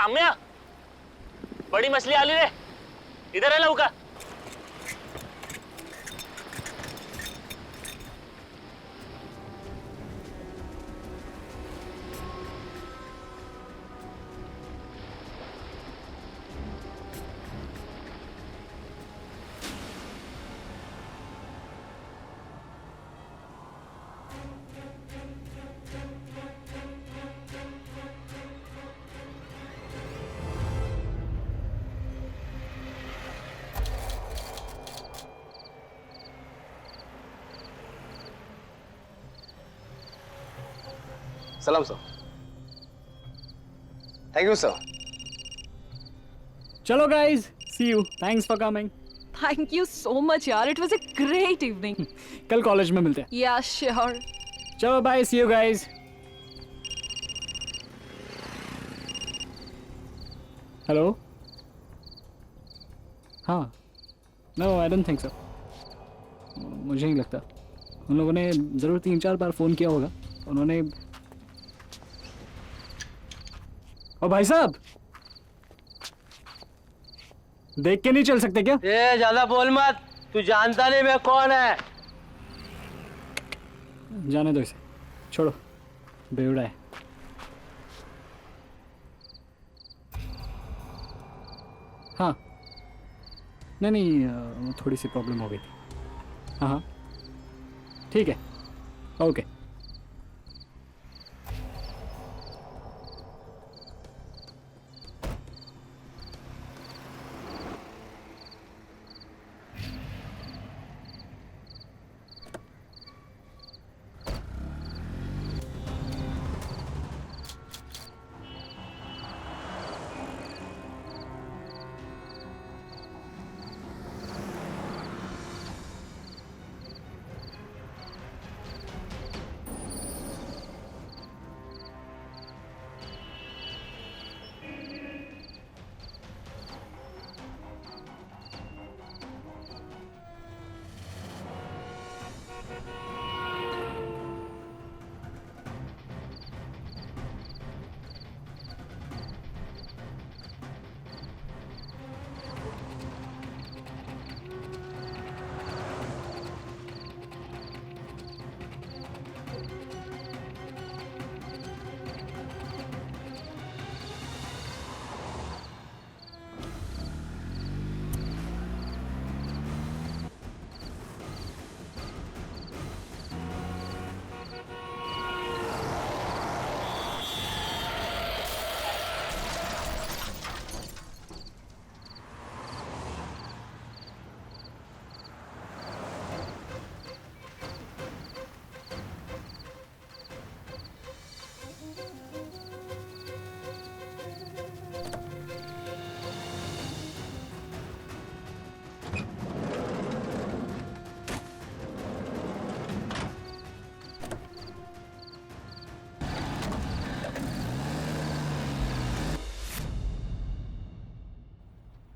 राम्या, बड़ी मछली आली रे, इधर है लौका। सलाम सर। Thank you sir. चलो guys, see you, thanks for coming. Thank you so much, यार. It was a great evening. कल कॉलेज में मिलते हैं। Yeah, sure. चलो bye, see you guys. Hello. हाँ, no I don't think so, मुझे नहीं लगता। उन लोगों ने ज़रूर 3-4 बार फ़ोन किया होगा। उन्होंने, ओ भाई साहब, देख के नहीं चल सकते क्या? ए, ज्यादा बोल मत, तू जानता नहीं मैं कौन है। जाने दो इसे, छोड़ो, बेवड़ा है। हाँ, नहीं, थोड़ी सी प्रॉब्लम हो गई थी। हाँ हाँ, ठीक है, ओके।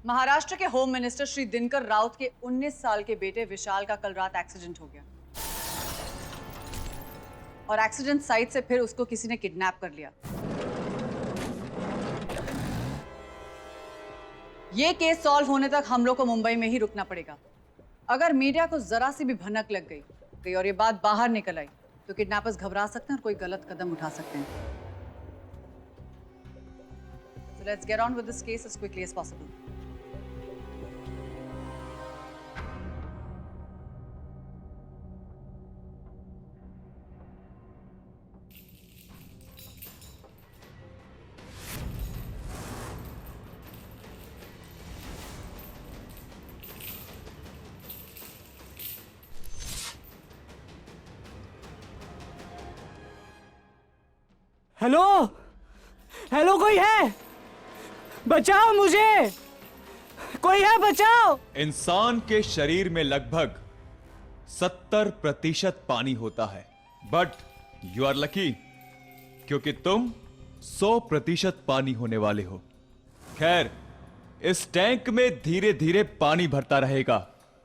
महाराष्ट्र के होम मिनिस्टर श्री दिनकर राउत के 19 साल के बेटे विशाल का कल रात एक्सीडेंट हो गया और एक्सीडेंट साइट से फिर उसको किसी ने किडनैप कर लिया। ये केस सॉल्व होने तक हम लोग को मुंबई में ही रुकना पड़ेगा। अगर मीडिया को जरा सी भी भनक लग गई और ये बात बाहर निकल आई तो किडनैपर्स घबरा सकते हैं और कोई गलत कदम उठा सकते हैं। So let's get on with this case as quickly as possible. Hello, hello, कोई है? बचाओ मुझे, कोई है, बचाओ। इंसान के शरीर में लगभग 70% पानी होता है, बट यू आर लकी क्योंकि तुम 100% पानी होने वाले हो। खैर, इस टैंक में धीरे धीरे पानी भरता रहेगा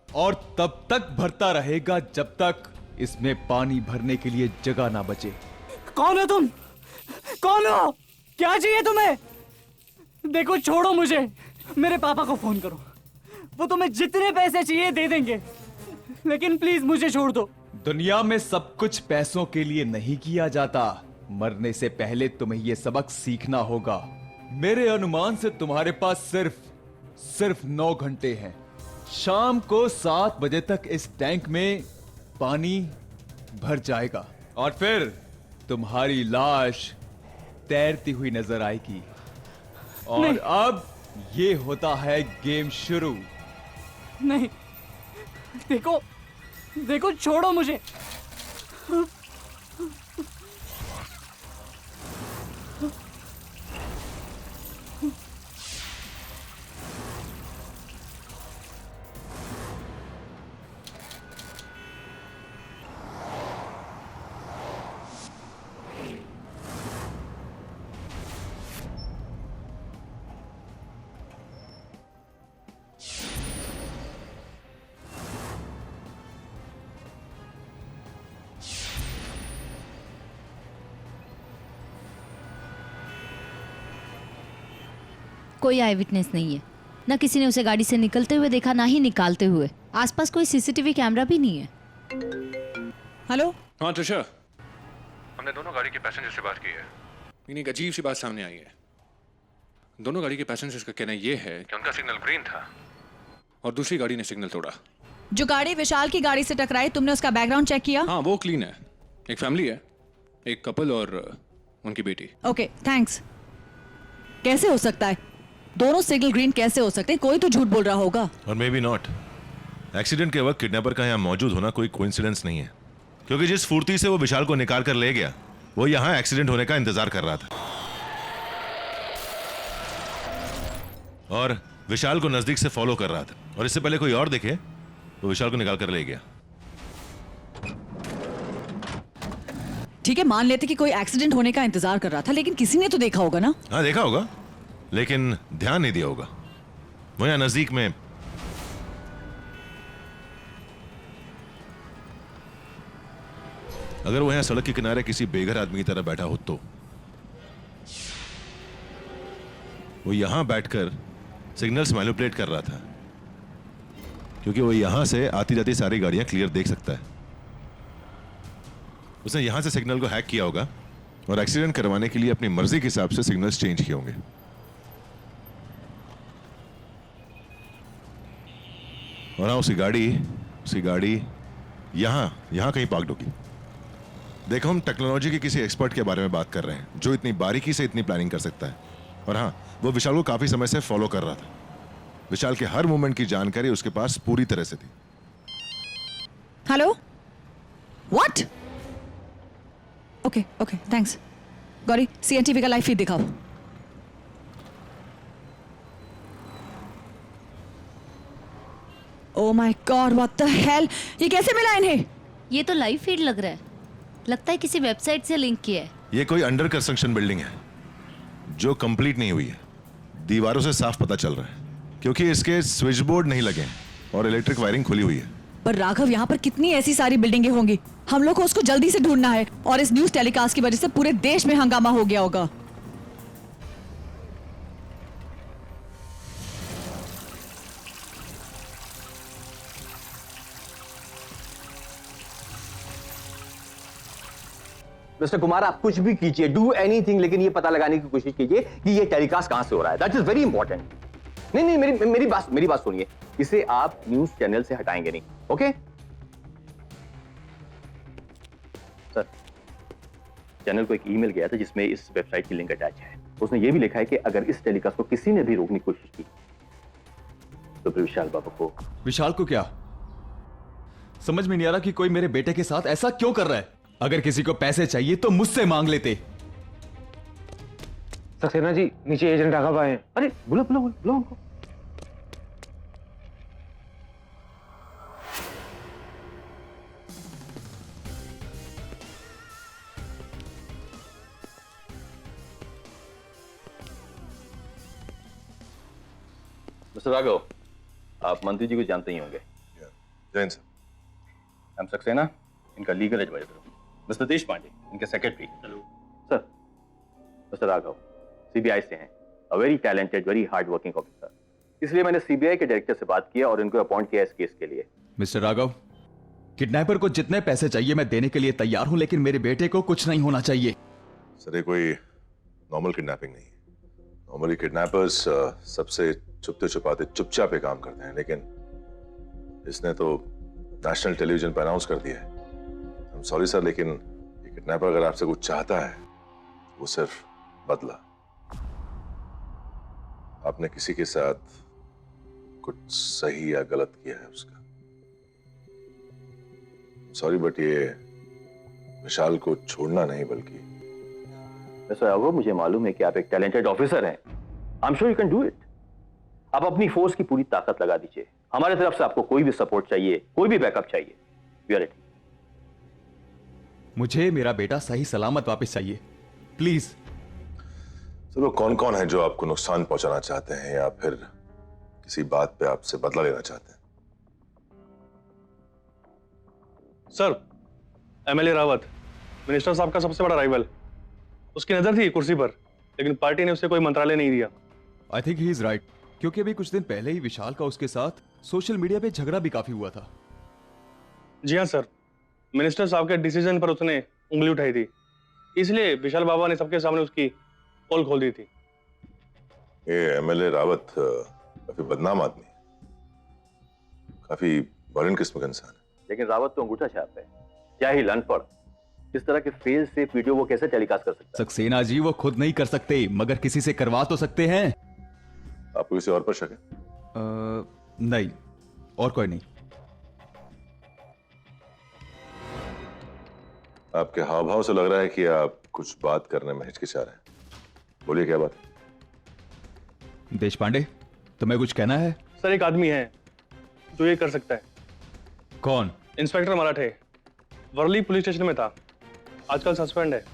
और तब तक भरता रहेगा जब तक इसमें पानी भरने के लिए जगह ना बचे। कौन हो तुम? कौन हो? क्या चाहिए तुम्हें? देखो छोड़ो मुझे, मेरे पापा को फोन करो, वो तुम्हें जितने पैसे चाहिए दे देंगे, लेकिन प्लीज मुझे छोड़ दो। दुनिया में सब कुछ पैसों के लिए नहीं किया जाता। मरने से पहले तुम्हें यह सबक सीखना होगा। मेरे अनुमान से तुम्हारे पास सिर्फ 9 घंटे हैं। शाम को 7 बजे तक इस टैंक में पानी भर जाएगा और फिर तुम्हारी लाश तैरती हुई नजर आएगी। और नहीं। अब ये होता है गेम शुरू। नहीं, देखो देखो छोड़ो मुझे। कोई आई विटनेस नहीं है, ना किसी ने उसे गाड़ी से निकलते हुए देखा, ना ही निकालते हुए। आसपास कोई सीसीटीवी कैमरा भी नहीं है। हेलो। हाँ त्रिशा, हमने दोनों गाड़ी के पैसेंजर से बात की है। लेकिन एक अजीब सी बात सामने आई है। दोनों गाड़ी के पैसेंजर्स का कहना यह है कि उनका सिग्नल ग्रीन था और दूसरी गाड़ी ने सिग्नल तोड़ा। जो गाड़ी विशाल की गाड़ी से टकराई, तुमने उसका बैकग्राउंड चेक किया? हाँ, वो क्लीन है। एक फैमिली है, एक कपल और उनकी बेटी। Okay, thanks. कैसे हो सकता है दोनों सिग्नल ग्रीन? कैसे हो सकते हैं? कोई तो झूठ बोल रहा होगा। और मे बी नॉट। एक्सीडेंट के वक्त किडनैपर का यहाँ मौजूद होना कोई कोइंसिडेंस नहीं है, क्योंकि जिस फुर्ती से वो विशाल को निकाल कर ले गया, वो यहाँ एक्सीडेंट होने का इंतजार कर रहा था और विशाल को नजदीक से फॉलो कर रहा था। और इससे पहले कोई और देखे तो विशाल को निकाल कर ले गया। ठीक है, मान लेते कि कोई एक्सीडेंट होने का इंतजार कर रहा था, लेकिन किसी ने तो देखा होगा ना? हाँ, देखा होगा, लेकिन ध्यान नहीं दिया होगा। वो यहाँ नजदीक में अगर वो यहाँ सड़क के किनारे किसी बेघर आदमी की तरह बैठा हो तो वो यहां बैठकर सिग्नल्स मैनिपुलेट कर रहा था, क्योंकि वो यहां से आती जाती सारी गाड़ियां क्लियर देख सकता है। उसने यहां से सिग्नल को हैक किया होगा और एक्सीडेंट करवाने के लिए अपनी मर्जी के हिसाब से सिग्नल्स चेंज किए होंगे। और हाँ, उसकी गाड़ी यहां कहीं पार्क्ड होगी। देखो, हम टेक्नोलॉजी के किसी एक्सपर्ट के बारे में बात कर रहे हैं जो इतनी बारीकी से इतनी प्लानिंग कर सकता है। और हाँ, वो विशाल को काफी समय से फॉलो कर रहा था। विशाल के हर मूवमेंट की जानकारी उसके पास पूरी तरह से थी। Hello, what? Okay okay, thanks. Gauri, CNTV का लाइव फीड दिखाओ। Oh my god, what the hell! ये कैसे मिला इन्हें? ये तो लाइव फीड लग रहा है, लगता है किसी वेबसाइट से लिंक किया है। ये कोई अंडर कंस्ट्रक्शन बिल्डिंग है जो कंप्लीट नहीं हुई है। दीवारों से साफ पता चल रहा है, क्योंकि इसके स्विच बोर्ड नहीं लगे हैं और इलेक्ट्रिक वायरिंग खुली हुई है। पर राघव, यहाँ पर कितनी ऐसी सारी बिल्डिंगें होंगी, हम लोग को उसको जल्दी से ढूंढना है। और इस न्यूज टेलीकास्ट की वजह से पूरे देश में हंगामा हो गया होगा। मिस्टर कुमार, आप कुछ भी कीजिए, डू एनीथिंग, लेकिन ये पता लगाने की कोशिश कीजिए कि ये टेलीकास्ट कहां से हो रहा है। That is very important. नहीं, मेरी बात सुनिए। इसे आप न्यूज चैनल से हटाएंगे नहीं, ओके? सर, चैनल को एक ईमेल गया था जिसमें इस वेबसाइट की लिंक अटैच है। उसने ये भी लिखा है कि अगर इस टेलीकास्ट को किसी ने भी रोकने की कोशिश की तो फिर विशाल बाबू को। विशाल को क्या समझ में नहीं आ रहा कि कोई मेरे बेटे के साथ ऐसा क्यों कर रहा है। अगर किसी को पैसे चाहिए तो मुझसे मांग लेते। सक्सेना जी, नीचे एजेंट राघव आए हैं। अरे बुला उनको। मिस्टर राघव, आप मंत्री जी को जानते ही होंगे। Jain sir. I am Saxena, इनका लीगल एडवाइजर हूं। मिस्टर देश पांडे, इनके secretary. Hello sir. Mister Raghav CBI से हैं, a very talented, very hard working officer. इसलिए मैंने सीबीआई के डायरेक्टर से बात किया और इनको अपॉइंट किया इस केस के लिए। मिस्टर राघव, किडनैपर को जितने पैसे चाहिए मैं देने के लिए तैयार हूं, लेकिन मेरे बेटे को कुछ नहीं होना चाहिए। सर ये कोई नॉर्मल किडनैपिंग नहीं है। नॉर्मली किडनैपर्स सबसे छुपते छुपाते चुपचाप पे काम करते हैं, लेकिन इसने तो नेशनल टेलीविजन पर अनाउंस कर दिया है। आई एम सॉरी सर, लेकिन ये किडनैपर अगर आपसे कुछ चाहता है वो सिर्फ बदला। आपने किसी के साथ कुछ सही या गलत किया है उसका। सॉरी बट ये विशाल को छोड़ना नहीं, बल्कि मिस्टर राघव, मुझे मालूम है कि आप एक टैलेंटेड ऑफिसर हैं। I am sure you can do it. आप अपनी फोर्स की पूरी ताकत लगा दीजिए। हमारे तरफ से आपको कोई भी सपोर्ट चाहिए, कोई भी बैकअप चाहिए, वी आर रेडी। मुझे मेरा बेटा सही सलामत वापस चाहिए, प्लीज। चलो, कौन कौन है जो आपको नुकसान पहुंचाना चाहते हैं या फिर किसी बात पे आपसे बदला लेना चाहते हैं? सर, एमएलए रावत, मिनिस्टर साहब का सबसे बड़ा राइवल। उसकी नजर थी कुर्सी पर, लेकिन पार्टी ने उसे कोई मंत्रालय नहीं दिया। I think he is right, क्योंकि अभी कुछ दिन पहले ही विशाल का उसके साथ सोशल मीडिया पे झगड़ा भी काफी हुआ था। जी हाँ सर, मिनिस्टर साहब के डिसीजन पर उसने उंगली उठाई थी, इसलिए विशाल बाबा ने सबके सामने उसकी पोल खोल दी थी। ये एमएलए रावत काफी बदनाम आदमी है, काफी वायलेंट किस्म का इंसान है। लेकिन रावत तो अंगूठा छाप है, क्या ही अनपढ़। इस तरह के फेल से वीडियो वो कैसे टेलीकास्ट कर सकता है? सक्सेना जी, वो खुद नहीं कर सकते, मगर किसी से करवा तो सकते हैं। आपको किसी और पर शक है? नहीं, और कोई नहीं। आपके हाव भाव से लग रहा है कि आप कुछ बात करने में हिचकिचा रहे हैं। बोलिए, क्या बात है? देश पांडे, तुम्हें कुछ कहना है? सर, एक आदमी है जो ये कर सकता है। कौन? इंस्पेक्टर मराठे, वर्ली पुलिस स्टेशन में था, आजकल सस्पेंड है।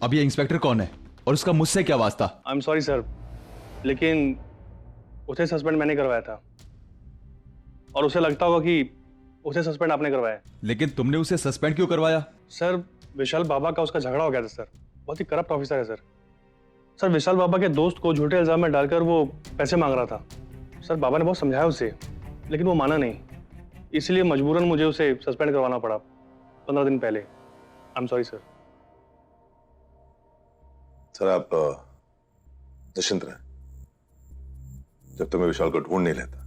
अब ये इंस्पेक्टर कौन है और उसका मुझसे क्या वास्ता? आई एम सॉरी सर, लेकिन उसे सस्पेंड मैंने करवाया था और उसे लगता होगा कि उसे सस्पेंड आपने करवाया। लेकिन तुमने उसे सस्पेंड क्यों करवाया? सर, विशाल बाबा का उसका झगड़ा हो गया था सर। बहुत ही करप्ट ऑफिसर है सर। सर, विशाल बाबा के दोस्त को झूठे इल्जाम में डालकर वो पैसे मांग रहा था। सर, बाबा ने बहुत समझाया उसे, लेकिन वो माना नहीं, इसलिए मजबूरन मुझे उसे सस्पेंड करवाना पड़ा 15 दिन पहले। I am sorry sir. Sir, आप निश्चिंत रहें। जब तक मैं विशाल को ढूंढ नहीं लेता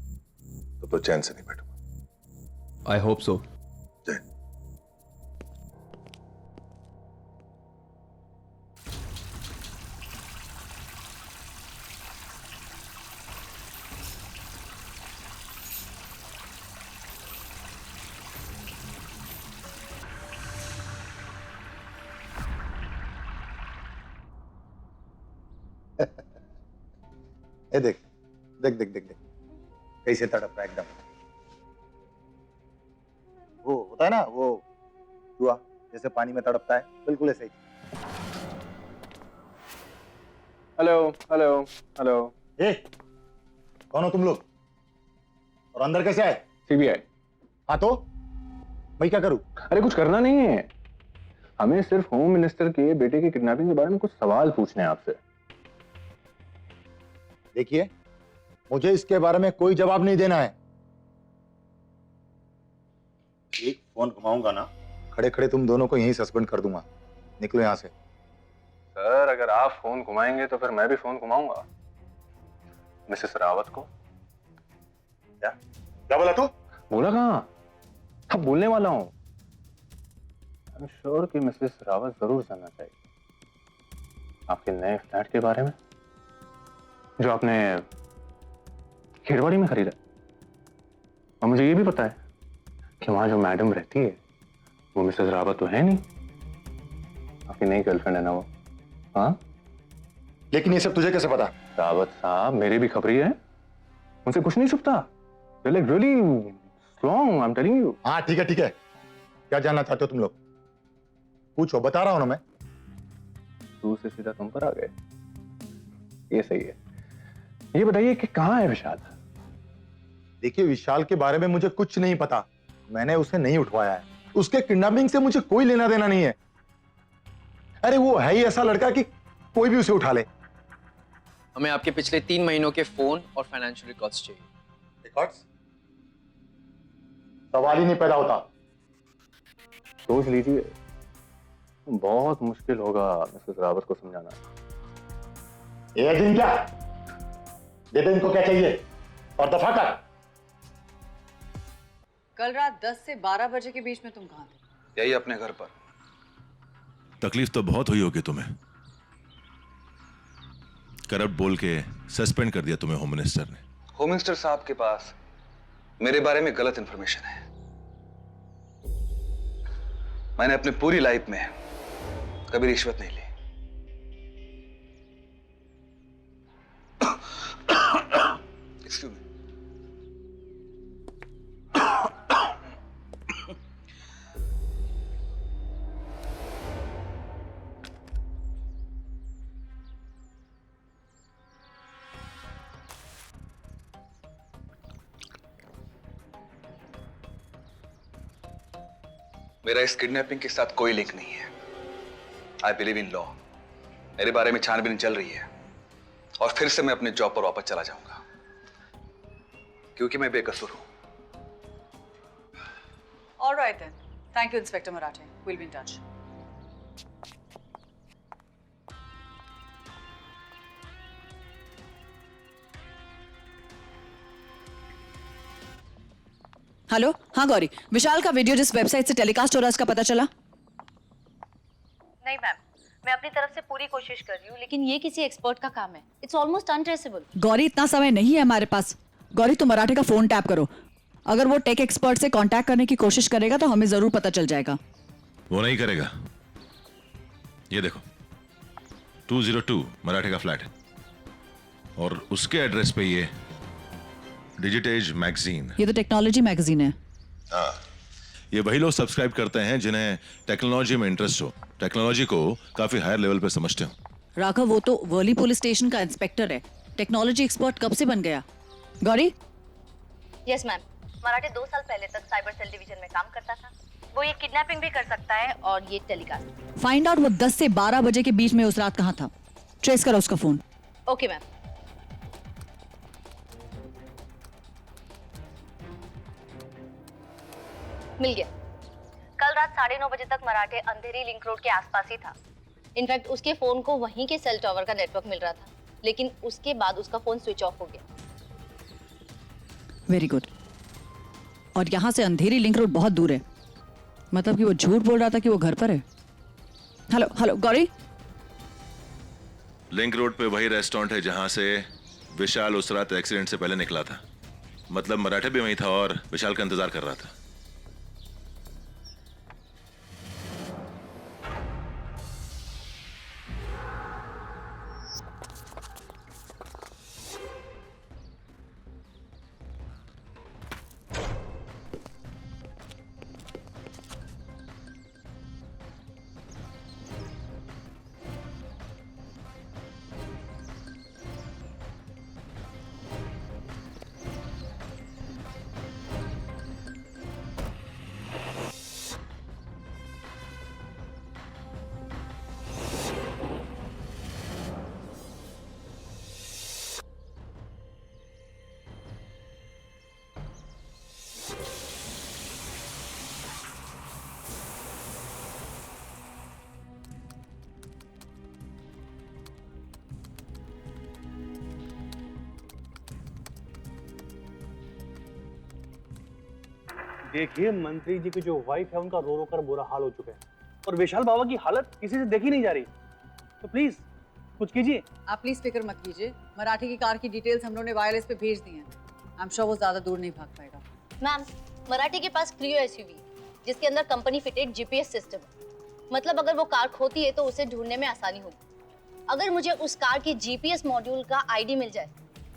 तब तो चैन से नहीं बैठूंगा। I hope so. जय। ए देख देख देख देख देख कैसे तड़प रहा है एकदम। वो होता है ना, वो चूहा जैसे पानी में तड़पता है, बिल्कुल ऐसे ही। Hello hello hello. ए, कौन हो तुम लोग और अंदर कैसे आए? सीबीआई। हाँ तो मैं क्या करूं? अरे कुछ करना नहीं है, हमें सिर्फ होम मिनिस्टर के बेटे की किडनैपिंग के बारे में कुछ सवाल पूछने हैं आपसे। देखिए, मुझे इसके बारे में कोई जवाब नहीं देना है। एक फोन घुमाऊंगा ना, खड़े खड़े तुम दोनों को यहीं सस्पेंड कर दूंगा। निकलो यहां से। सर, अगर आप फोन घुमाएंगे तो फिर मैं भी फोन घुमाऊंगा मिसेस रावत को। क्या बोला तू? बोला कहाँ, अब बोलने वाला हूँ। आई एम श्योर कि मिसेस रावत जरूर जानना चाहिए आपके नए फ्लैट के बारे में जो आपने खेरवाड़ी में खरीदा। और मुझे ये भी पता है कि वहां जो मैडम रहती है वो मिसेस रावत तो है नहीं, आपकी नई गर्लफ्रेंड है ना वो। हाँ, लेकिन ये सब तुझे कैसे पता? रावत साहब मेरे भी खबरी है, उनसे कुछ नहीं छुपता। They're like really strong, I'm telling you. हाँ ठीक है ठीक है, क्या जानना चाहते हो तुम लोग? पूछो, बता रहा हूं ना मैं। तू से सीधा तुम पर आ गए, ये सही है। ये बताइए कि कहाँ है विशाल? देखिए, विशाल के बारे में मुझे कुछ नहीं पता, मैंने उसे नहीं उठवाया है। उसके किडनैपिंग से मुझे कोई लेना देना नहीं है। अरे वो है ही ऐसा लड़का कि कोई भी उसे उठा ले। हमें आपके पिछले 3 महीनों के फोन और फाइनेंशियल रिकॉर्ड्स चाहिए। रिकॉर्ड्स? सवाल ही नहीं पैदा होता। सोच लीजिए, बहुत मुश्किल होगा मिसेस रावत को समझाना। ये दिन क्या? दे दे इनको क्या चाहिए और दफा कर। कल रात 10 से 12 बजे के बीच में तुम कहाँ थे? यही अपने घर पर। तकलीफ तो बहुत हुई होगी तुम्हें। करप्ट बोल के सस्पेंड कर दिया तुम्हें होम मिनिस्टर ने। होम मिनिस्टर साहब के पास मेरे बारे में गलत इंफॉर्मेशन है। मैंने अपनी पूरी लाइफ में कभी रिश्वत नहीं ली। Excuse me. मेरा इस किडनैपिंग के साथ कोई लिंक नहीं है। I believe in law. मेरे बारे में छानबीन चल रही है और फिर से मैं अपने जॉब पर वापस चला जाऊंगा क्योंकि मैं बेकसूर हूं। All right then. Thank you, Inspector Marathe. We'll be in touch. Hello, हाँ गौरी, विशाल का वीडियो जिस वेबसाइट से टेलीकास्ट हो रहा है उसका पता चला? नहीं मैम, मैं अपनी तरफ से पूरी कोशिश कर रही हूँ, लेकिन ये किसी एक्सपर्ट का काम है। It's almost untraceable. गौरी, इतना समय नहीं है हमारे पास। गौरी, तुम मराठे का फोन टैप करो। अगर वो टेक एक्सपर्ट से कांटेक्ट करने की कोशिश करेगा तो हमें जरूर पता चल जाएगा। वो नहीं करेगा। ये देखो 202 मराठे का फ्लैट है और उसके एड्रेस पे ये डिजिटेज मैगजीन। ये तो टेक्नोलॉजी मैगजीन है। हाँ, ये वही लोग सब्सक्राइब करते हैं जिन्हें टेक्नोलॉजी में इंटरेस्ट हो, टेक्नोलॉजी को काफी हायर लेवल पे समझते हो। राघव, वो तो वर्ली पुलिस स्टेशन का इंस्पेक्टर है। टेक्नोलॉजी एक्सपर्ट कब से बन गया? गौरी? यस मैम, मराठे 2 साल पहले तक साइबर सेल डिवीजन में काम करता था। वो ये किडनैपिंग भी कर सकता है और ये टेलीकास्ट। फाइंड आउट वो 10 से 12 बजे के बीच में उस रात कहाँ था। ट्रेस करो उसका फोन। Okay ma'am. मिल गया। कल रात 9:30 बजे तक मराठे अंधेरी लिंक रोड के आसपास ही था। इनफैक्ट उसके फोन को वहीं के सेल टावर का नेटवर्क मिल रहा था, लेकिन उसके बाद उसका फोन स्विच ऑफ हो गया। Very good. और यहाँ से अंधेरी लिंक रोड बहुत दूर है, मतलब कि वो झूठ बोल रहा था कि वो घर पर है। Hello hello Gauri? Link road पे वही रेस्टोरेंट है जहां से विशाल उस रात एक्सीडेंट से पहले निकला था। मतलब मराठे भी वहीं था और विशाल का इंतजार कर रहा था। देखिए, मंत्री जी की जो वाइफ है उनका रो रो कर बुरा हाल हो चुका है और विशाल बाबा की हालत किसी से देखी नहीं जा रही। तो प्लीज कुछ कीजिए। आप प्लीज फिक्र मत कीजिए। मराठी की कार की डिटेल्स हम लोगों ने वायरलेस पे भेज दी हैं। आई एम श्योर वो ज्यादा दूर नहीं भाग पाएगा। मैम, मराठी के पास क्रियो एसयूवी जिसके अंदर कंपनी फिटेड जीपीएस सिस्टम है। मतलब अगर वो कार खोती है तो उसे ढूंढने में आसानी होगी। अगर मुझे उस कार के जीपीएस मॉड्यूल का आईडी मिल जाए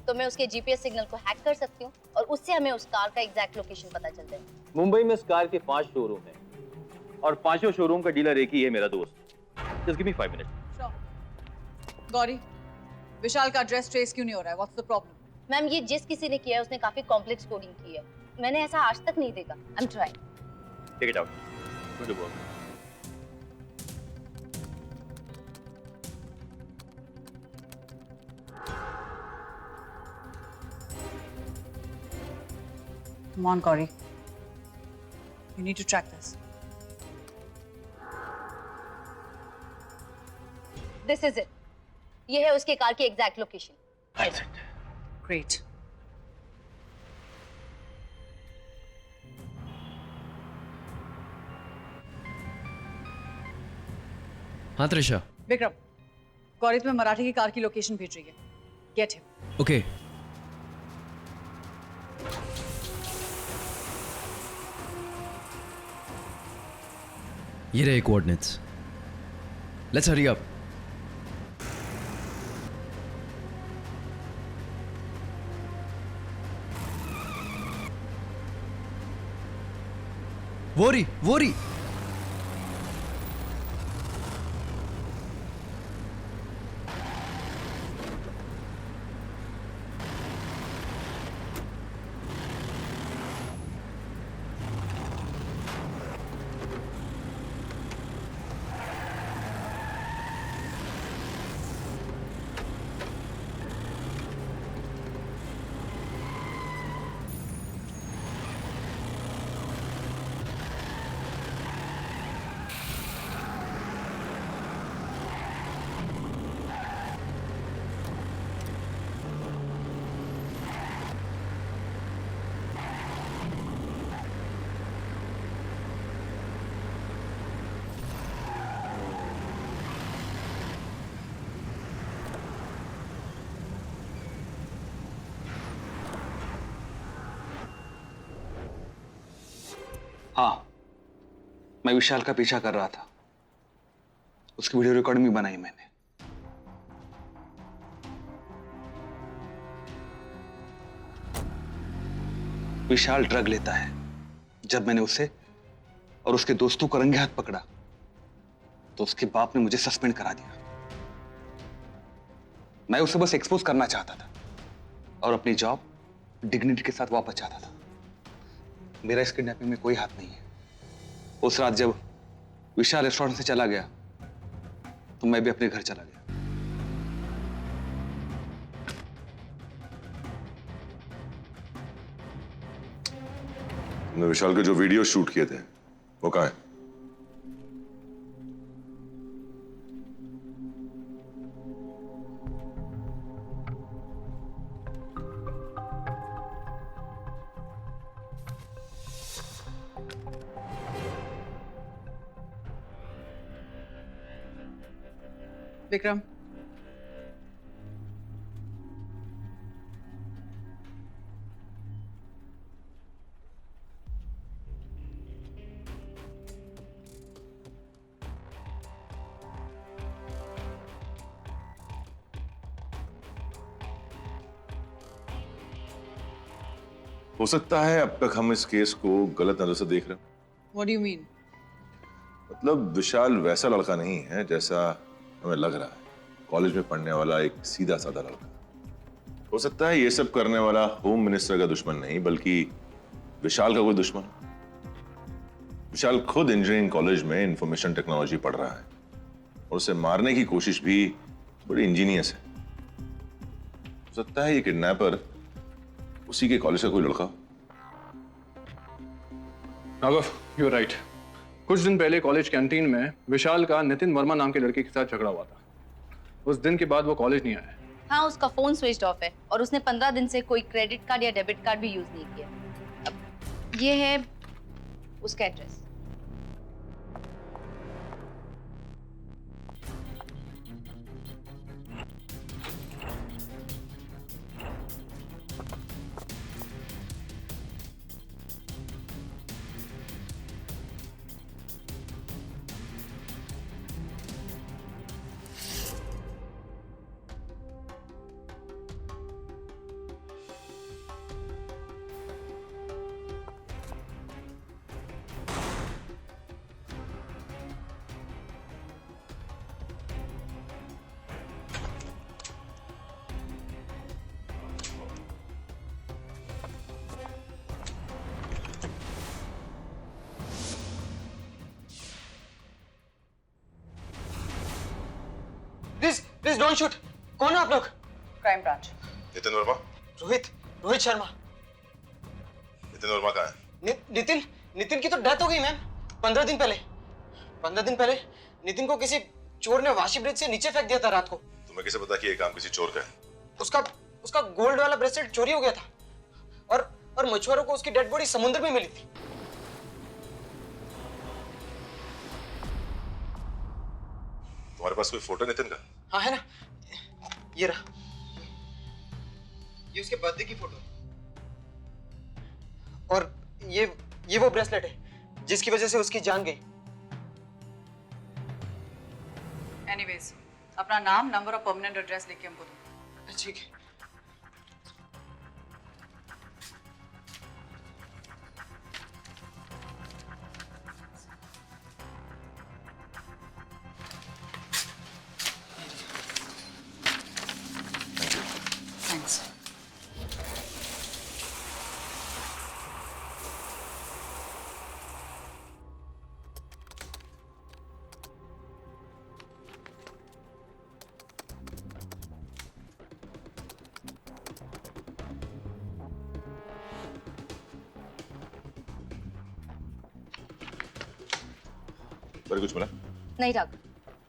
तो मैं उसके जीपीएस सिग्नल को हैक कर सकती हूँ और उससे हमें उस कार का एग्जैक्ट लोकेशन पता चल जाए। मुंबई में इस कार के 5 शोरूम हैं और 5 शोरूम का डीलर एक ही है, मेरा दोस्त। Just give me 5 minutes. Gauri, Vishal का एड्रेस ट्रेस क्यों नहीं हो रहा है? What's the problem? मैम, ये जिस किसी ने किया है उसने काफी कॉम्प्लेक्स कोडिंग की है। मैंने ऐसा आज तक नहीं देखा। I am trying. Take it out. Good work. Come on, Gauri. You need to track this. This is it. ये है उसके कार की exact location. That's it. Great. हाँ त्रिशा. विक्रम, गौरी तुम्हें मराठी की कार की लोकेशन भेज रही है. Get him. ओके. ये रहे कोऑर्डिनेट्स. Let's hurry up. वो रही. हाँ, मैं विशाल का पीछा कर रहा था. उसकी वीडियो रिकॉर्डिंग भी बनाई मैंने. विशाल ड्रग लेता है. जब मैंने उसे और उसके दोस्तों को रंगे हाथ पकड़ा तो उसके बाप ने मुझे सस्पेंड करा दिया. मैं उसे बस एक्सपोज करना चाहता था और अपनी जॉब डिग्निटी के साथ वापस चाहता था. मेरा इस किडनैपिंग में कोई हाथ नहीं है. उस रात जब विशाल रेस्टोरेंट से चला गया तो मैं भी अपने घर चला गया. तुमने विशाल के जो वीडियो शूट किए थे वो कहाँ है? विक्रम, हो सकता है अब तक हम इस केस को गलत नजर से देख रहे हो. What do you mean? मतलब विशाल वैसा लड़का नहीं है जैसा हमें लग रहा है. कॉलेज में पढ़ने वाला एक सीधा साधा लड़का. हो सकता है ये सब करने वाला होम मिनिस्टर का दुश्मन नहीं बल्कि विशाल का कोई दुश्मन. विशाल खुद इंजीनियरिंग कॉलेज में इंफॉर्मेशन टेक्नोलॉजी पढ़ रहा है और उसे मारने की कोशिश भी बड़ी इंजीनियस है. हो सकता है ये किडनैपर उसी के कॉलेज का कोई लड़का. Raghav, you are right. कुछ दिन पहले कॉलेज कैंटीन में विशाल का नितिन वर्मा नाम के लड़के के साथ झगड़ा हुआ था. उस दिन के बाद वो कॉलेज नहीं आया. हाँ, उसका फोन स्विच ऑफ है और उसने 15 दिन से कोई क्रेडिट कार्ड या डेबिट कार्ड भी यूज नहीं किया. अब ये है उसका एड्रेस. Please don't shoot. कौन है आप लोग? Crime branch. नितिन वर्मा. रोहित शर्मा. नितिन वर्मा कहाँ है? नितिन नितिन की तो डेथ हो गई मैम 15 दिन पहले। 15 दिन पहले नितिन को किसी चोर ने वाशी ब्रिज से नीचे फेंक दिया था रात को। तुम्हें कैसे पता कि ये काम किसी चोर का है? उसका गोल्ड वाला ब्रेसलेट चोरी हो गया था और मछुआरों को उसकी डेड बॉडी समुद्र में मिली थी। तुम्हारे पास कोई फोटो नितिन का? हाँ है ना, ये रहा, ये उसके बर्थडे की फोटो और ये वो ब्रेसलेट है जिसकी वजह से उसकी जान गई। एनीवेज, अपना नाम, नंबर और परमानेंट एड्रेस लिख के हमको दो। ठीक है। थैंक्स। बड़ी कुछ मिला? नहीं राघव,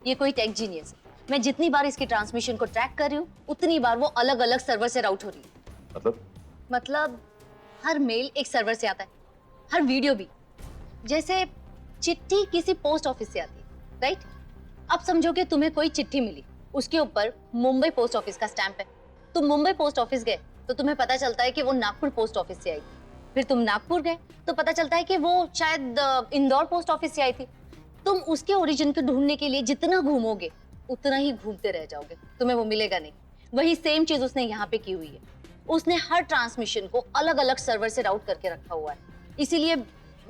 ये कोई टेक जीनियस है। मैं जितनी बार इसकी ट्रांसमिशन को ट्रैक कर रही हूँ उतनी बार वो अलग अलग सर्वर से राउट हो रही है। मतलब हर मेल एक सर्वर से आता है, हर वीडियो भी। जैसे चिट्ठी किसी पोस्ट ऑफिस से आती है, राइट? अब समझो कि तुम्हें कोई चिट्ठी मिली, उसके ऊपर मुंबई पोस्ट ऑफिस का स्टैंप है। तुम मुंबई पोस्ट ऑफिस गए तो तुम्हें पता चलता है कि वो नागपुर पोस्ट ऑफिस से आई थी। फिर तुम नागपुर गए तो पता चलता है कि वो शायद इंदौर पोस्ट ऑफिस से आई थी। तुम उसके ओरिजिन को ढूंढने के लिए जितना घूमोगे उतना ही घूमते रह जाओगे, तुम्हें वो मिलेगा नहीं। वही सेम चीज उसने यहाँ पे की हुई है। उसने हर ट्रांसमिशन को अलग अलग सर्वर से राउट करके रखा हुआ है, इसीलिए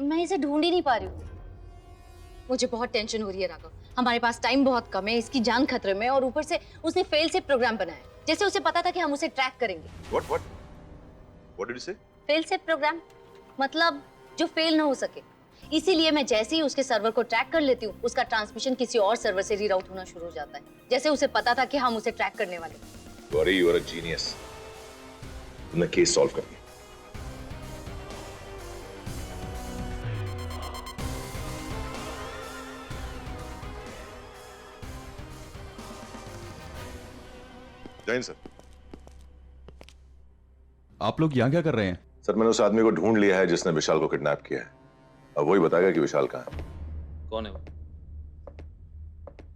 मैं इसे ढूंढ ही नहीं पा रही हूँ। मुझे बहुत टेंशन हो रही है राघव, हमारे पास टाइम बहुत कम है, इसकी जान खतरे में, और ऊपर से उसने फेल सेफ प्रोग्राम बनाया, जैसे उसे पता था कि हम उसे ट्रैक करेंगे। What did you say? Fail safe program मतलब जो फेल ना हो सके। इसीलिए मैं जैसे ही उसके सर्वर को ट्रैक कर लेती हूँ, उसका ट्रांसमिशन किसी और सर्वर से रीराउट होना शुरू हो जाता है, जैसे उसे पता था कि हम उसे ट्रैक करने वाले हैं। Gauri, you are a genius. तुमने केस सॉल्व कर दिया। जैन सर। आप लोग यहाँ क्या कर रहे हैं? सर, मैंने उस आदमी को ढूंढ लिया है जिसने विशाल को किडनैप किया है। अब वही बताएगा कि विशाल कहाँ है। कौन है वो?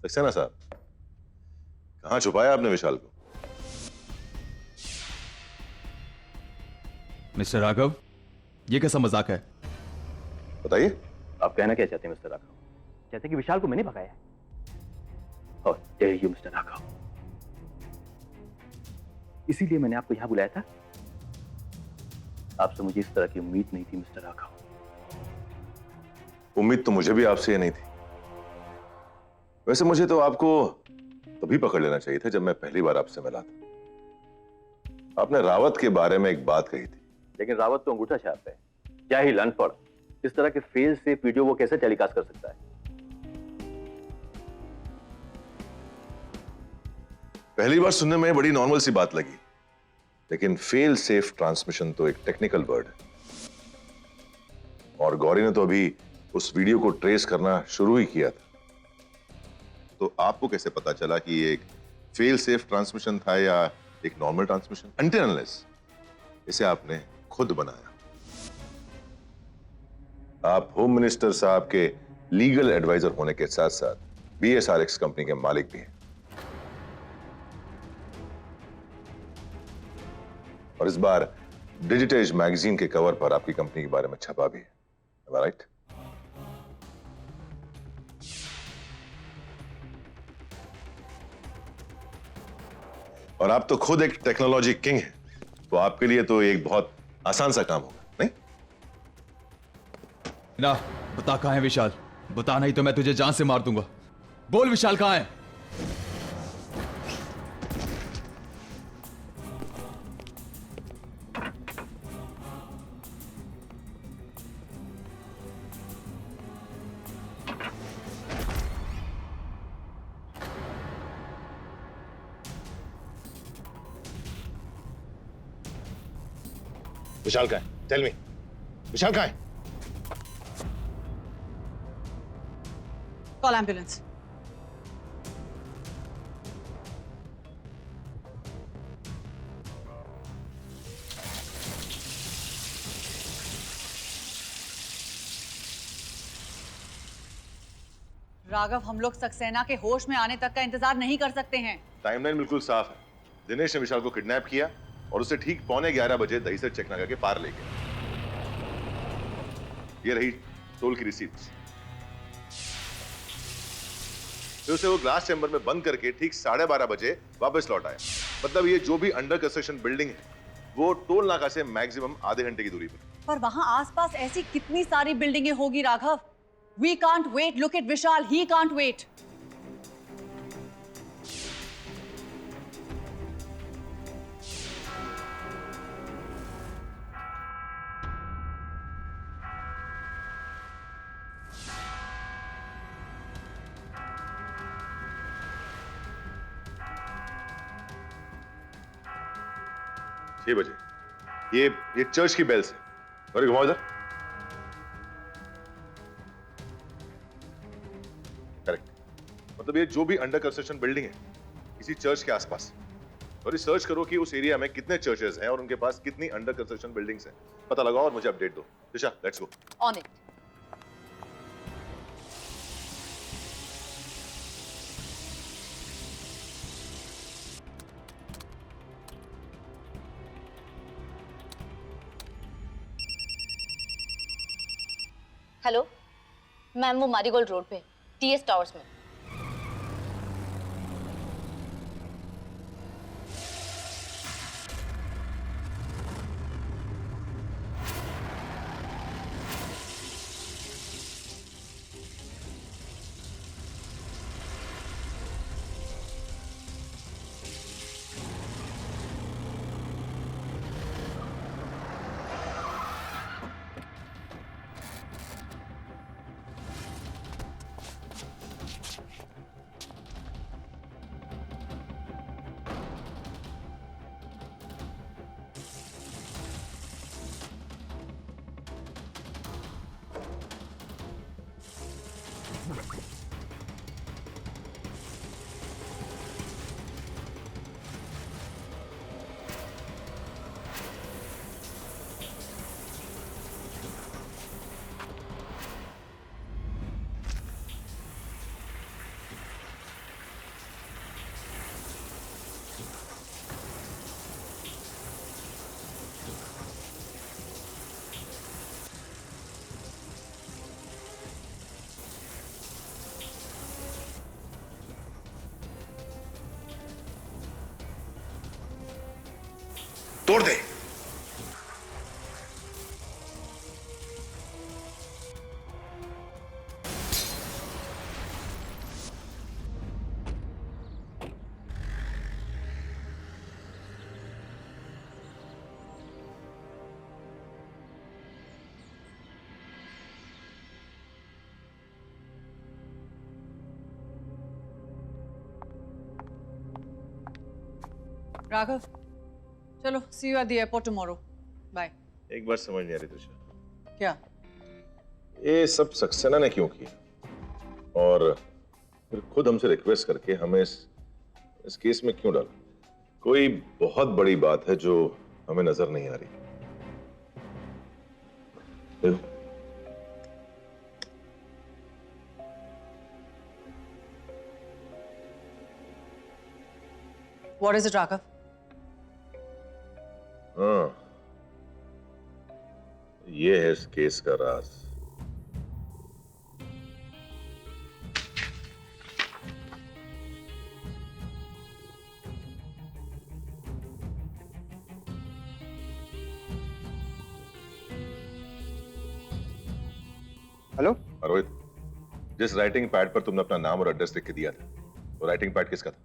सक्सेना साहब, कहाँ छुपाया आपने विशाल को? मिस्टर राघव, ये कैसा मजाक है? बताइए। आप कहना क्या चाहते हैं मिस्टर राघव? कहते कि विशाल को मैंने भगाया है? और डेयर यू मिस्टर राघव, इसीलिए मैंने आपको यहां बुलाया था। आपसे मुझे इस तरह की उम्मीद नहीं थी मिस्टर राघव। उम्मीद तो मुझे भी आपसे ये नहीं थी। वैसे मुझे तो आपको तभी पकड़ लेना चाहिए था जब मैं पहली बार आपसे मिला था। आपने रावत के बारे में एक बात कही थी। लेकिन रावत तो अंगूठा छाप है, क्या ही अनपढ़। इस तरह के फेल से वीडियो वो कैसे टेलीकास्ट कर सकता है? पहली बार सुनने में बड़ी नॉर्मल सी बात लगी, लेकिन फेल सेफ ट्रांसमिशन तो एक टेक्निकल वर्ड है। और गौरी ने तो अभी उस वीडियो को ट्रेस करना शुरू ही किया था। तो आपको कैसे पता चला कि ये एक फेल सेफ ट्रांसमिशन था या एक नॉर्मल ट्रांसमिशन? अनटिल अनलेस इसे आपने खुद बनाया। आप होम मिनिस्टर साहब के लीगल एडवाइजर होने के साथ साथ BSRX कंपनी के मालिक भी हैं। और इस बार डिजिटेज मैगजीन के कवर पर आपकी कंपनी के बारे में छपा भी है। Am I right? और आप तो खुद एक टेक्नोलॉजी किंग हैं, तो आपके लिए तो एक बहुत आसान सा काम होगा, नहीं? ना, बता कहाँ है विशाल? बता, नहीं तो मैं तुझे जान से मार दूंगा। बोल विशाल कहाँ है? विशाल का है? Tell me. विशाल कहाँ है? Call ambulance. राघव, हम लोग सक्सेना के होश में आने तक का इंतजार नहीं कर सकते हैं। टाइमलाइन बिल्कुल साफ है। दिनेश ने विशाल को किडनैप किया और उसे ठीक 11:15 बजे दहीसर चेकनाका के पार ले गया। ये रही टोल की रिसीट। फिर उसे वो ग्लास चैम्बर में बंद करके ठीक 12:30 बजे वापस लौट आया। मतलब ये जो भी अंडर कंस्ट्रक्शन बिल्डिंग है वो टोल नाका से मैक्सिमम आधे घंटे की दूरी पर। वहां आसपास ऐसी कितनी सारी बिल्डिंगें होगी Raghav. We can't wait. Look at Vishal. He can't wait. छह बजे ये चर्च की बेल्स है। और घुमाओ इधर। करेक्ट। मतलब ये जो भी अंडर कंस्ट्रक्शन बिल्डिंग है किसी चर्च के आसपास, और ये सर्च करो कि उस एरिया में कितने चर्चेस हैं और उनके पास कितनी अंडर कंस्ट्रक्शन बिल्डिंग्स हैं। पता लगाओ और मुझे अपडेट दो। Disha, let's go. On it. Hello ma'am, वो मारीगोल्ड रोड पे टीएस टावर्स में। तोड़ दे। राघव, चलो, see you at the airport tomorrow. Bye. एक बार समझ नहीं आ रही तुझे, क्या ये सब सक्सेना ने क्यों किया और फिर खुद हमसे रिक्वेस्ट करके हमें इस केस में क्यों डाला? कोई बहुत बड़ी बात है जो हमें नजर नहीं आ रही। देखो, व्हाट इज इट राघव? हाँ, ये है इस केस का राज। हेलो रोहित, जिस राइटिंग पैड पर तुमने अपना नाम और एड्रेस लिख के दिया था, वो राइटिंग पैड किसका था?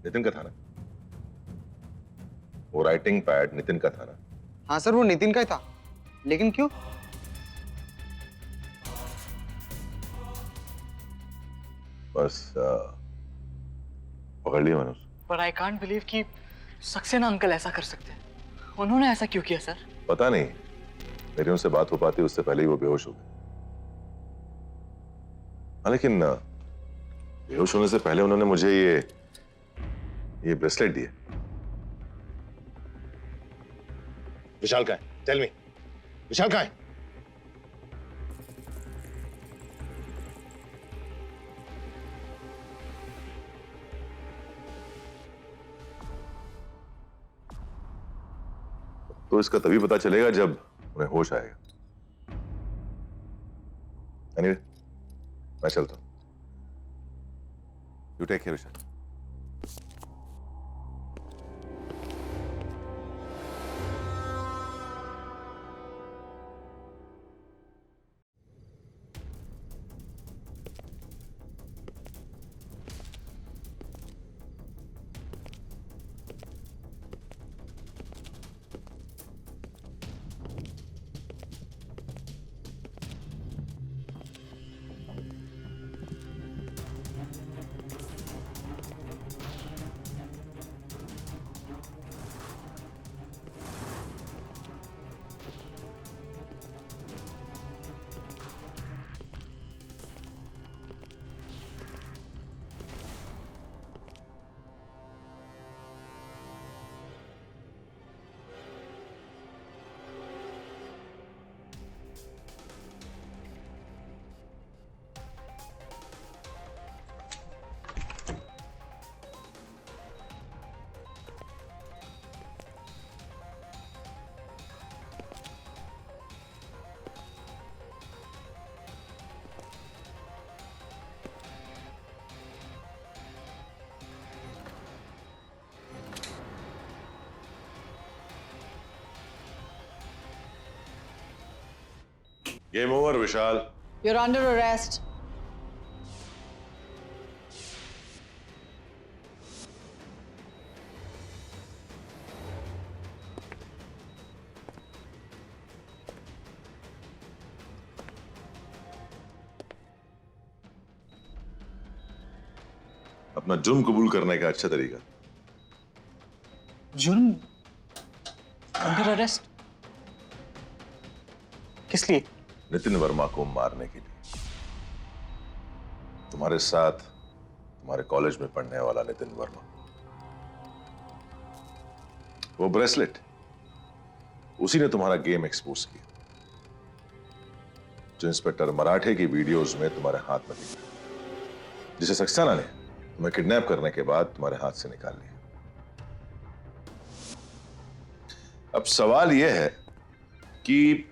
नितिन का था ना? वो राइटिंग पैड नितिन का था ना? हाँ सर, वो नितिन का ही था, लेकिन क्यों? बस पकड़ लिया मैंने उसको। पर आई कांट बिलीव कि सक्सेना अंकल ऐसा कर सकते हैं। उन्होंने ऐसा क्यों किया सर? पता नहीं, मेरी उनसे बात हो पाती उससे पहले ही वो बेहोश हो गए। हाँ, लेकिन बेहोश होने से पहले उन्होंने मुझे ये ब्रेसलेट दिए। विशाल कहाँ है? टेल मी, विशाल कहाँ है? तो इसका तभी पता चलेगा जब उन्हें होश आएगा। Anyway, मैं चलता हूं। You take care, Vishal. Game over, Vishal. You're under arrest. अपना जुर्म कबूल करने का अच्छा तरीका। जुर्म? Under arrest? किस लिए? नितिन वर्मा को मारने के लिए। तुम्हारे साथ तुम्हारे कॉलेज में पढ़ने वाला नितिन वर्मा। वो ब्रेसलेट, उसी ने तुम्हारा गेम एक्सपोज किया, जो इंस्पेक्टर मराठे की वीडियोज में तुम्हारे हाथ में दिखा, जिसे सक्सेना ने तुम्हें किडनैप करने के बाद तुम्हारे हाथ से निकाल लिया। अब सवाल यह है कि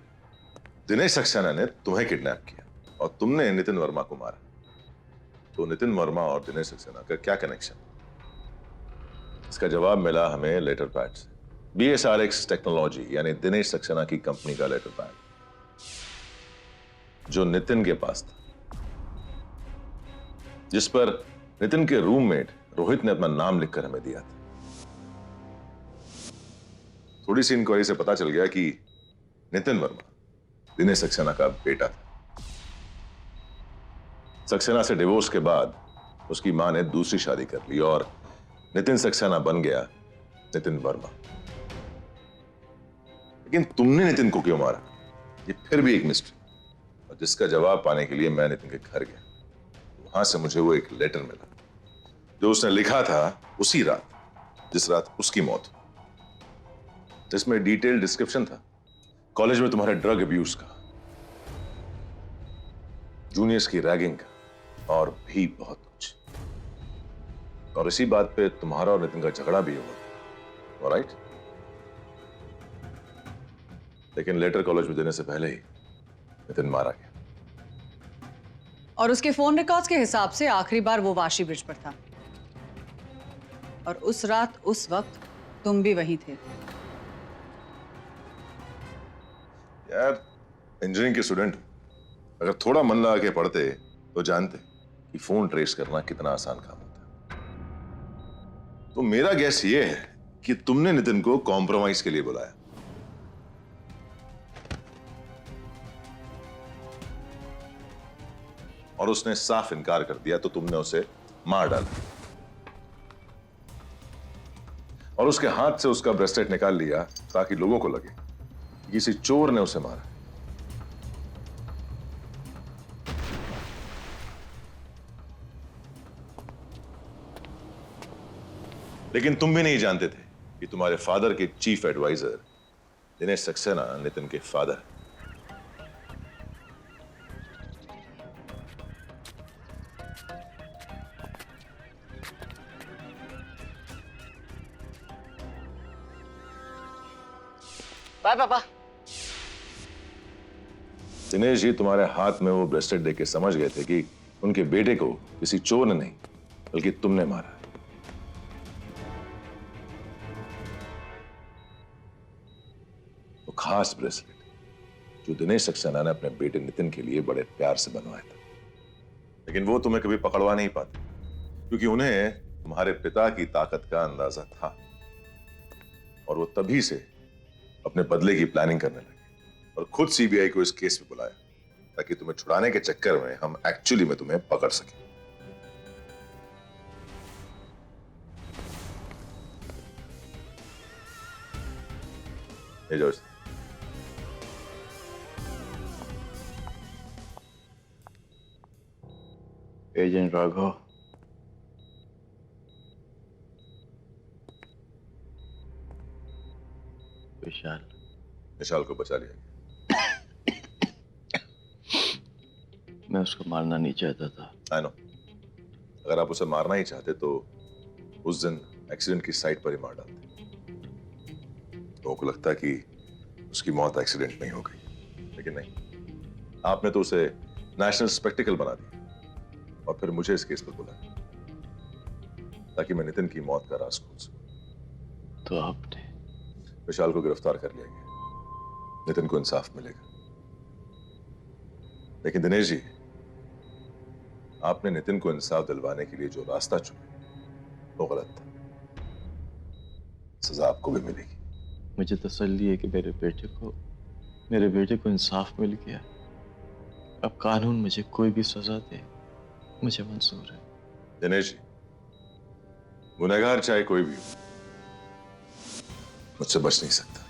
दिनेश सक्सेना ने तुम्हें किडनैप किया और तुमने नितिन वर्मा को मारा, तो नितिन वर्मा और दिनेश सक्सेना का क्या कनेक्शन? इसका जवाब मिला हमें लेटर पैड से। BSRX टेक्नोलॉजी यानी दिनेश सक्सेना की कंपनी का लेटर पैड, जो नितिन के पास था, जिस पर नितिन के रूममेट रोहित ने अपना नाम लिखकर हमें दिया था। थोड़ी सी इंक्वायरी से पता चल गया कि नितिन वर्मा दिनेश सक्सेना का बेटा था। सक्सेना से डिवोर्स के बाद उसकी मां ने दूसरी शादी कर ली और नितिन सक्सेना बन गया नितिन वर्मा। लेकिन तुमने नितिन को क्यों मारा, ये फिर भी एक मिस्ट्री, और जिसका जवाब पाने के लिए मैं नितिन के घर गया। वहां से मुझे वो एक लेटर मिला जो उसने लिखा था उसी रात, जिस रात उसकी मौत हुई, जिसमें डिटेल डिस्क्रिप्शन था कॉलेज में तुम्हारे ड्रग अब्यूज का, जूनियर्स की रैगिंग का, और भी बहुत कुछ। और इसी बात पे तुम्हारा और नितिन का झगड़ा भी हुआ, ऑलराइट? लेकिन लेटर कॉलेज में देने से पहले ही नितिन मारा गया। और उसके फोन रिकॉर्ड्स के हिसाब से आखिरी बार वो वाशी ब्रिज पर था, और उस रात उस वक्त तुम भी वहीं थे। यार, इंजीनियरिंग के स्टूडेंट, अगर थोड़ा मन लगा के पढ़ते तो जानते कि फोन ट्रेस करना कितना आसान काम होता है। तो मेरा गैस ये है कि तुमने नितिन को कॉम्प्रोमाइज के लिए बुलाया। और उसने साफ इनकार कर दिया, तो तुमने उसे मार डाला और उसके हाथ से उसका ब्रेसलेट निकाल लिया ताकि लोगों को लगे किसी चोर ने उसे मारा। लेकिन तुम भी नहीं जानते थे कि तुम्हारे फादर के चीफ एडवाइजर दिनेश सक्सेना नितिन के फादर हैं। बाय पापा। दिनेश जी तुम्हारे हाथ में वो ब्रेसलेट देख के समझ गए थे कि उनके बेटे को किसी चोर ने नहीं बल्कि तुमने मारा। वो खास ब्रेसलेट जो दिनेश सक्सेना ने अपने बेटे नितिन के लिए बड़े प्यार से बनवाया था, लेकिन वो तुम्हें कभी पकड़वा नहीं पाते क्योंकि उन्हें तुम्हारे पिता की ताकत का अंदाजा था और वो तभी से अपने बदले की प्लानिंग करने लगे और खुद सीबीआई को इस केस में बुलाया ताकि तुम्हें छुड़ाने के चक्कर में हम एक्चुअली में तुम्हें पकड़ सकें। ले जाओ इसे। एजेंट राघव, विशाल को बचा लिया। मैं उसको मारना नहीं चाहता था। आई नो, अगर आप उसे मारना ही चाहते तो उस दिन एक्सीडेंट की साइट पर ही मार डालते। लोगों को लगता कि उसकी मौत एक्सीडेंट में ही हो गई, लेकिन नहीं, आपने तो उसे नेशनल स्पेक्टिकल बना दिया और फिर मुझे इस केस पर बुलाया ताकि मैं नितिन की मौत का राज खोल सकूं। तो आपने विशाल को गिरफ्तार कर लिया गया, नितिन को इंसाफ मिलेगा। लेकिन दिनेश जी, आपने नितिन को इंसाफ दिलवाने के लिए जो रास्ता चुना वो गलत था। सजा आपको भी मिलेगी। मुझे तसल्ली है कि मेरे बेटे को इंसाफ मिल गया। अब कानून मुझे कोई भी सजा दे, मुझे मंजूर है। दिनेश जी, गुनहगार चाहे कोई भी हो, मुझसे बच नहीं सकता।